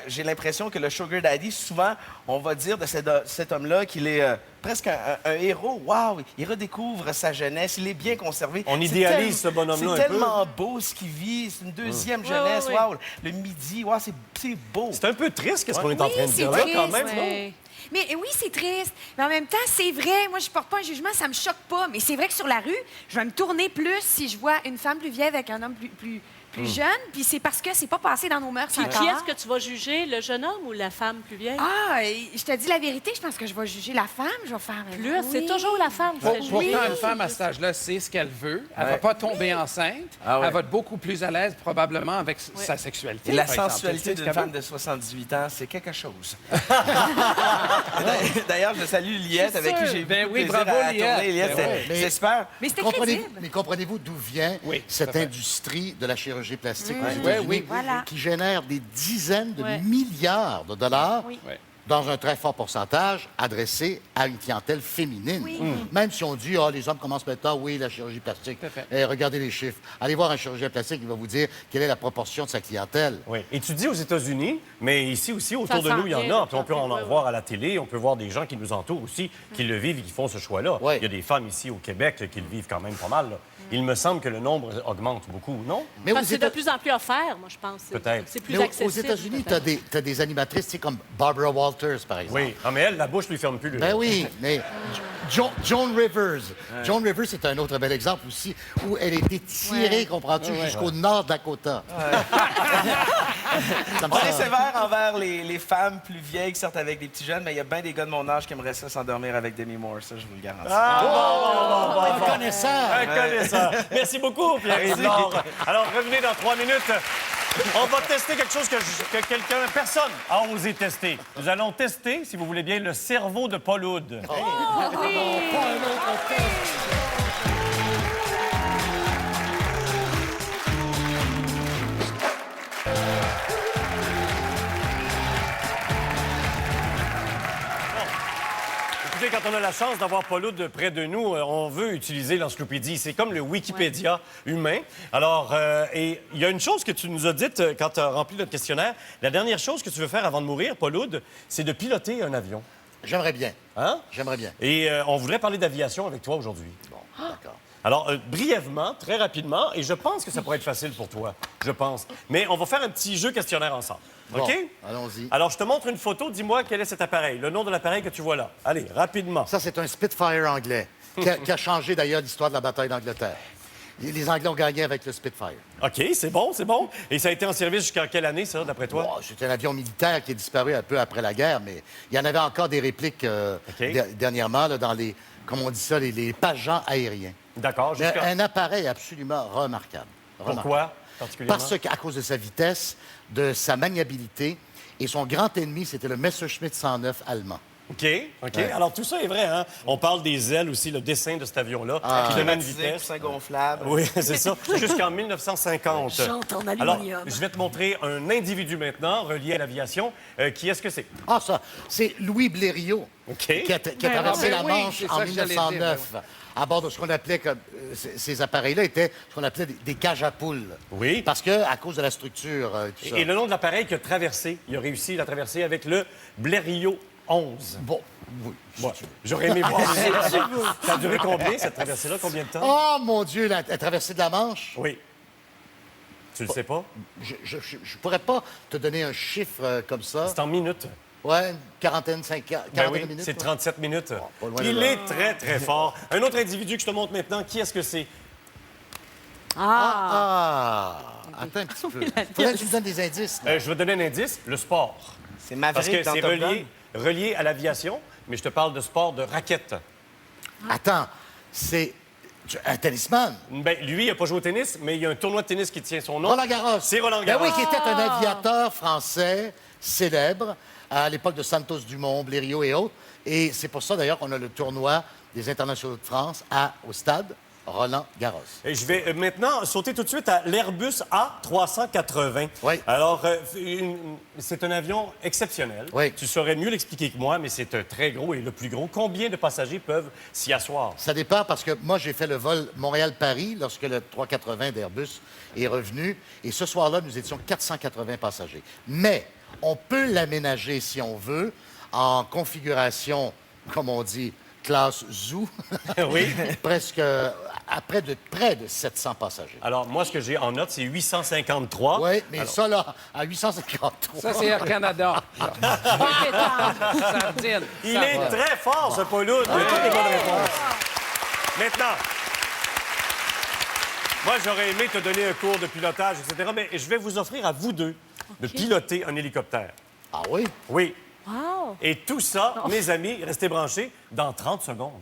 j'ai l'impression que le sugar daddy, souvent, on va dire de cet homme-là qu'il est presque un héros. Waouh, il redécouvre sa jeunesse, il est bien conservé. On idéalise ce bonhomme-là un peu. C'est tellement beau ce qu'il vit, c'est une deuxième jeunesse. Waouh, le midi, waouh, c'est beau. C'est un peu triste, qu'est-ce qu'on est en train de dire là, quand même, non? Mais oui, c'est triste. Mais en même temps, c'est vrai. Moi, je porte pas un jugement, ça me choque pas. Mais c'est vrai que sur la rue, je vais me tourner plus si je vois une femme plus vieille avec un homme plus jeune. Puis c'est parce que c'est pas passé dans nos mœurs Puis encore. qui est-ce que tu vas juger, le jeune homme ou la femme plus vieille? Je te dis la vérité, je pense que je vais juger la femme. Je vais faire... Plus, c'est toujours la femme qui fait juger. Pourtant, une femme à cet âge-là sait ce qu'elle veut. Elle va pas tomber enceinte. Elle va être beaucoup plus à l'aise, probablement, avec sa sexualité. Et la par exemple. sensualité Tu sais ce d'une qu'elle femme de 78 ans, c'est quelque chose. D'ailleurs, je salue Liette, avec qui j'ai eu beaucoup de plaisir bravo, à tourner. Liette. C'est super. Mais c'était Comprenez, crédible. mais comprenez-vous d'où vient cette tout à fait. industrie de la chirurgie plastique aux Oui, États-Unis oui. Voilà. qui génère des dizaines de milliards de dollars Oui. dans un très fort pourcentage adressé à une clientèle féminine. Oui. Même si on dit, les hommes commencent maintenant, oui, la chirurgie plastique. Tout à fait. Regardez les chiffres. Allez voir un chirurgien plastique, il va vous dire quelle est la proportion de sa clientèle. Oui. Et tu dis aux États-Unis, mais ici aussi, autour de s'en nous, il y en vient, a. Puis on peut en voir à la télé, on peut voir des gens qui nous entourent aussi, qui le vivent et qui font ce choix-là. Oui. Il y a des femmes ici au Québec qui le vivent quand même pas mal. Là. Il me semble que le nombre augmente beaucoup, non? Mais Parce aux que c'est de Éta- plus en plus offert, moi, je pense. Peut-être. C'est plus mais aux accessible. États-Unis, tu as des animatrices, tu sais, comme Barbara Walters, par exemple. Oui. Ah, mais elle, la bouche lui ferme plus. Ben oui, mais Joan Rivers. Joan Rivers, c'est un autre bel exemple aussi, où elle a été tirée, comprends-tu, jusqu'au nord Dakota. Ça me On est semble- sévère envers les femmes plus vieilles qui sortent avec des petits jeunes, mais il y a bien des gars de mon âge qui aimeraient ça s'endormir avec Demi Moore, ça, je vous le garantis. Connaissant. Connaissant. Merci beaucoup, Pierre. Alors, revenez dans 3 minutes. On va tester quelque chose que personne a osé tester. Nous allons tester, si vous voulez bien, le cerveau de Paul Oud. Écoutez, quand on a la chance d'avoir Paul Oud près de nous, on veut utiliser l'encyclopédie. C'est comme le Wikipédia humain. Alors, et il y a une chose que tu nous as dite quand tu as rempli notre questionnaire. La dernière chose que tu veux faire avant de mourir, Paul Oud, c'est de piloter un avion. J'aimerais bien. Hein? J'aimerais bien. Et on voudrait parler d'aviation avec toi aujourd'hui. Bon, d'accord. Alors, brièvement, très rapidement, et je pense que ça pourrait être facile pour toi. Je pense. Mais on va faire un petit jeu questionnaire ensemble. Bon, OK? allons-y. Alors, je te montre une photo. Dis-moi quel est cet appareil, le nom de l'appareil que tu vois là. Allez, rapidement. Ça, c'est un Spitfire anglais, qui a changé d'ailleurs l'histoire de la bataille d'Angleterre. Les Anglais ont gagné avec le Spitfire. OK, c'est bon, c'est bon. Et ça a été en service jusqu'à quelle année, ça, d'après toi? Bon, c'est un avion militaire qui est disparu un peu après la guerre, mais il y en avait encore des répliques dernièrement là, dans les, comme on dit ça, les pageants aériens. D'accord, Mais jusqu'à... un appareil absolument remarquable. Pourquoi, particulièrement? Parce qu'à cause de sa vitesse, de sa maniabilité, et son grand ennemi, c'était le Messerschmitt 109 allemand. OK, OK. Alors, tout ça est vrai, hein? On parle des ailes aussi, le dessin de cet avion-là, qui donne une vitesse. Coussin gonflable. Oui, c'est ça. Jusqu'en 1950. Chante en Alors, aluminium. je vais te montrer un individu maintenant relié à l'aviation. Qui est-ce que c'est? Ah, ça, c'est Louis Blériot, OK. qui a traversé la oui, Manche c'est en ça que j'allais dire, 1909. À bord de ce qu'on appelait comme. Ces appareils-là étaient ce qu'on appelait des cages à poules. Oui. Parce que, à cause de la structure, tout ça. Et le nom de l'appareil qu'il a traversé, il a réussi à traverser avec le Blériot 11. Bon, oui. Ouais. J'aurais aimé voir. Ça a duré combien, cette traversée-là? Combien de temps? Oh, mon Dieu, la traversée de la Manche? Oui. Tu le sais pas? Je pourrais pas te donner un chiffre comme ça. C'est en minutes. Ouais, une quarantaine, 50 Ben oui, minutes. c'est ouais. 37 minutes. pas loin de Il là. est très, très fort. Un autre individu que je te montre maintenant, qui est-ce que c'est? Attends un petit peu. Faudrait que tu me donnes des indices. là. Je vais te donner un indice, le sport. C'est Parce Maverick que dans c'est Top Gun. relié à l'aviation, mais je te parle de sport de raquette. Attends, c'est un tennisman. Ben, lui, il n'a pas joué au tennis, mais il y a un tournoi de tennis qui tient son nom. Roland Garros. C'est Roland Ben Garros. oui, qui était un aviateur français célèbre à l'époque de Santos Dumont, Blériot et autres. Et c'est pour ça, d'ailleurs, qu'on a le tournoi des internationaux de France au stade Roland Garros. Et je vais maintenant sauter tout de suite à l'Airbus A380. Oui. Alors, c'est un avion exceptionnel. Oui. Tu saurais mieux l'expliquer que moi, mais c'est un très gros et le plus gros. Combien de passagers peuvent s'y asseoir? Ça dépend parce que moi, j'ai fait le vol Montréal-Paris lorsque le 380 d'Airbus est revenu. Et ce soir-là, nous étions 480 passagers. Mais on peut l'aménager, si on veut, en configuration, comme on dit, classe Zoo. Oui. Presque près de 700 passagers. Alors, moi, ce que j'ai en note, c'est 853. Oui, mais Alors, ça, là, à 853... Ça, c'est Air Canada. Sardine. Il est très fort, ce Paul-Hood. Il a toutes les bonnes réponses. Maintenant, moi, j'aurais aimé te donner un cours de pilotage, etc., mais je vais vous offrir à vous deux de piloter un hélicoptère. Ah oui? Oui. Wow! Et tout ça, mes amis, restez branchés dans 30 secondes.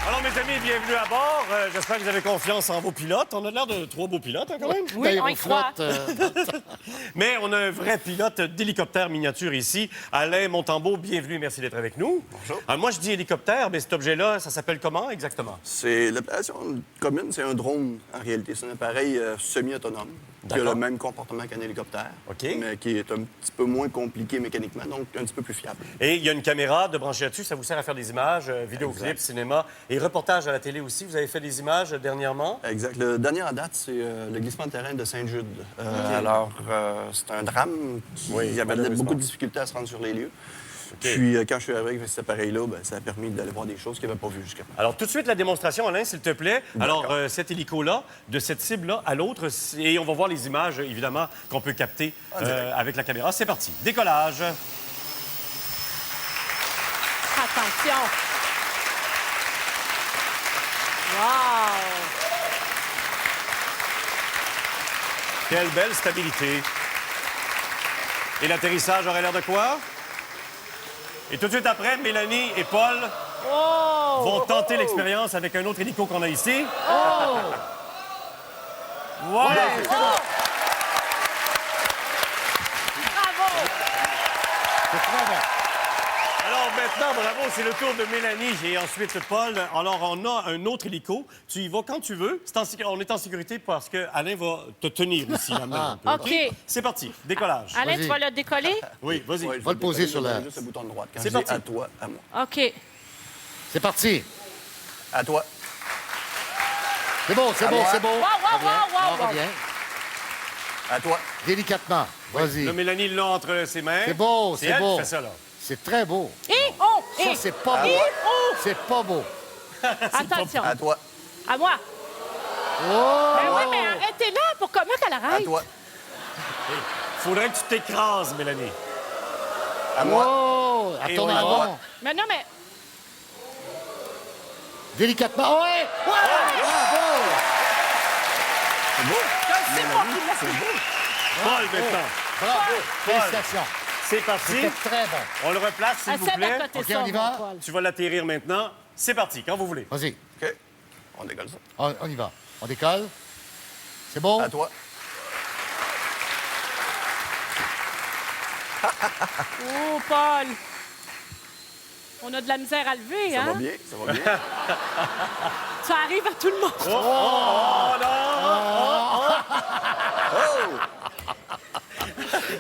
Alors, mes amis, bienvenue à bord. J'espère que vous avez confiance en vos pilotes. On a l'air de 3 beaux pilotes, hein, quand même. Oui, on y croit. Mais on a un vrai pilote d'hélicoptère miniature ici. Alain Montembeault, bienvenue. Merci d'être avec nous. Bonjour. Alors, moi, je dis hélicoptère, mais cet objet-là, ça s'appelle comment exactement? C'est l'appellation commune, c'est un drone en réalité. C'est un appareil semi-autonome qui a D'accord. le même comportement qu'un hélicoptère, OK. mais qui est un petit peu moins compliqué mécaniquement, donc un petit peu plus fiable. Et il y a une caméra de brancher là-dessus. Ça vous sert à faire des images, vidéoclips, cinéma et reportages à la télé aussi. Vous avez fait des images dernièrement? Exact. Le dernier à date, c'est le glissement de terrain de Saint-Jude. Alors, c'est un drame. Oui, Il y avait malheureusement. beaucoup de difficultés à se rendre sur les lieux. OK. Puis, quand je suis arrivé avec cet appareil-là, ça a permis d'aller voir des choses qu'il n'avait pas vues jusqu'à maintenant. Alors, tout de suite, la démonstration, Alain, s'il te plaît. D'accord. Alors, cet hélico-là, de cette cible-là à l'autre, et on va voir les images, évidemment, qu'on peut capter avec la caméra. C'est parti. Décollage. Attention! Wow! Quelle belle stabilité. Et l'atterrissage aurait l'air de quoi? Et tout de suite après, Mélanie et Paul Oh! vont tenter l'expérience avec un autre hélico qu'on a ici. Oh! Ouais! Oh! Bravo! C'est très bon. Alors maintenant, bravo, c'est le tour de Mélanie et ensuite Paul. Alors, on a un autre hélico. Tu y vas quand tu veux. On est en sécurité parce que Alain va te tenir ici la main un peu. OK. C'est parti. Décollage. Alain, tu vas le décoller? Oui, vas-y. Ouais, Va le poser sur la... Juste le bouton de droite. Quand C'est je dis parti. à toi, à moi. OK. C'est parti. À toi. C'est bon, c'est bon, c'est bon. Wow, wow, wow, wow, Reviens. À toi. Délicatement. Vas-y. Là, Mélanie l'a entre ses mains. C'est beau, C'est c'est elle beau. qui fait ça, là. C'est très beau. Et oh! Ça, Et c'est pas beau. oh! C'est pas beau. Attention. À toi. À moi. Oh! Ben oui, mais arrêtez-là pour comment qu'elle À arrête? toi. Faudrait que tu t'écrases, Mélanie. À moi. Oh! Et Attends on y avant. va. Mais non, mais... Délicatement. Ouais! Ouais! Bravo! C'est beau. Je sais pas qui l'a fait. Paul, maintenant. Bravo! Paul. Félicitations. C'est parti. C'était très bon. On le replace, s'il vous Essaie plaît. d'accoter OK, ça, on y va? mon Paul. Tu vas l'atterrir maintenant. C'est parti, quand vous voulez. Vas-y. OK. On décolle ça. On y va. On décolle. C'est bon? À toi. Oh, Paul! On a de la misère à lever, Ça hein? va bien, ça va bien. Ça arrive à tout le monde. Oh, non!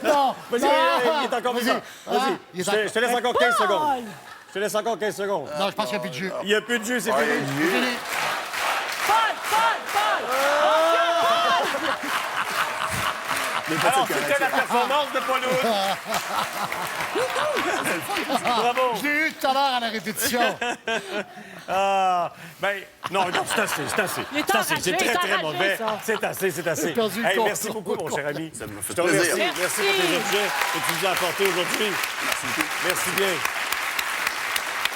Non! Vas-y, non. il est encore Vas-y. vivant. Vas-y. Ah, il est Je te laisse encore 15 Paul! secondes. Je te laisse encore 15 secondes. Non, je pense qu'il n'y a plus de jus. Il n'y a plus de jus, c'est Ouais, fini. C'est fini. Paul! Alors, c'était la performance de Paul Hood. Bravo. Je l'ai eu tout à l'heure à la répétition. Ah, ben, non, c'est assez, c'est assez. Il est C'est assez, enragé, c'est très, il est très enragé, mauvais. ça. C'est assez, c'est assez. J'ai perdu le Hey, contrôle. merci beaucoup, mon cher ami. Ça me fait Je te remercie. plaisir. Merci pour tes objets que tu nous as apportés aujourd'hui. Merci bien.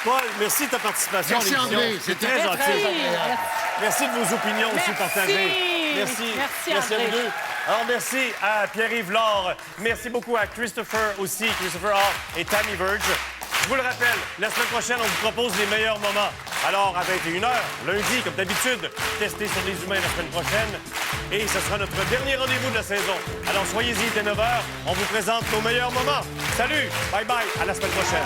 Paul, merci de ta participation Merci, à l'émission. André. C'est C'était très très gentil. agréable. Merci de vos opinions aussi Merci. partagées. Merci. Merci, à André. vous deux. Alors, merci à Pierre-Yves Laure. Merci beaucoup à Christopher aussi, Christopher Hall et Tammy Verge. Je vous le rappelle, la semaine prochaine, on vous propose les meilleurs moments. Alors, à 21h, lundi, comme d'habitude, testez sur les humains la semaine prochaine. Et ce sera notre dernier rendez-vous de la saison. Alors, soyez-y dès 9h. On vous présente nos meilleurs moments. Salut! Bye-bye. À la semaine prochaine.